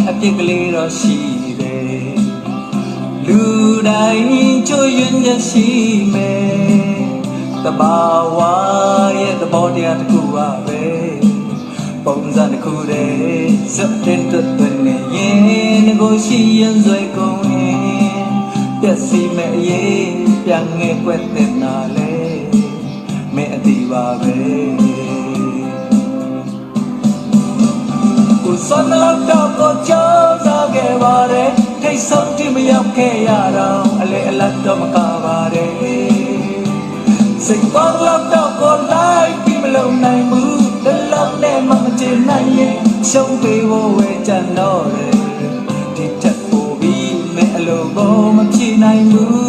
အပြစ်ကလေးတော့ရှိတယ်လူတိုင်းချွတ်ယွင်းရရှိမယ်တဘာဝရဲ့သဘောတရားတစ်ခုပါပဲပုံစံတစ်ခုတည်းစက်တင်တဲ့နေရင်ကိုရှိရင်စွဲကုန်ရင်ပြည့်စည်မဲ့အရေးပြန်ငယ်ကွက်တဲ့နာလေမဲအတီးပါပဲကိုစနလောက်တော့ကိုကြောက်စားခဲ့ပါတယ်ထိတ်ဆုံးတိမရောက်ခဲ့ရတော့အလေအလတ်တော့မကပါတယ်စိတ်ကောင်းလောက်တော့ကိုလိုက်ပြီးမလုံနိုင်ဘူးတလောက်နဲ့မှမချင်နိုင်ရင်ရှုံးပေးဖို့ဝဲကြံတော့တယ်ဒီထက်ပိုပြီးမဲအလိုကိုမဖြေနိုင်ဘူး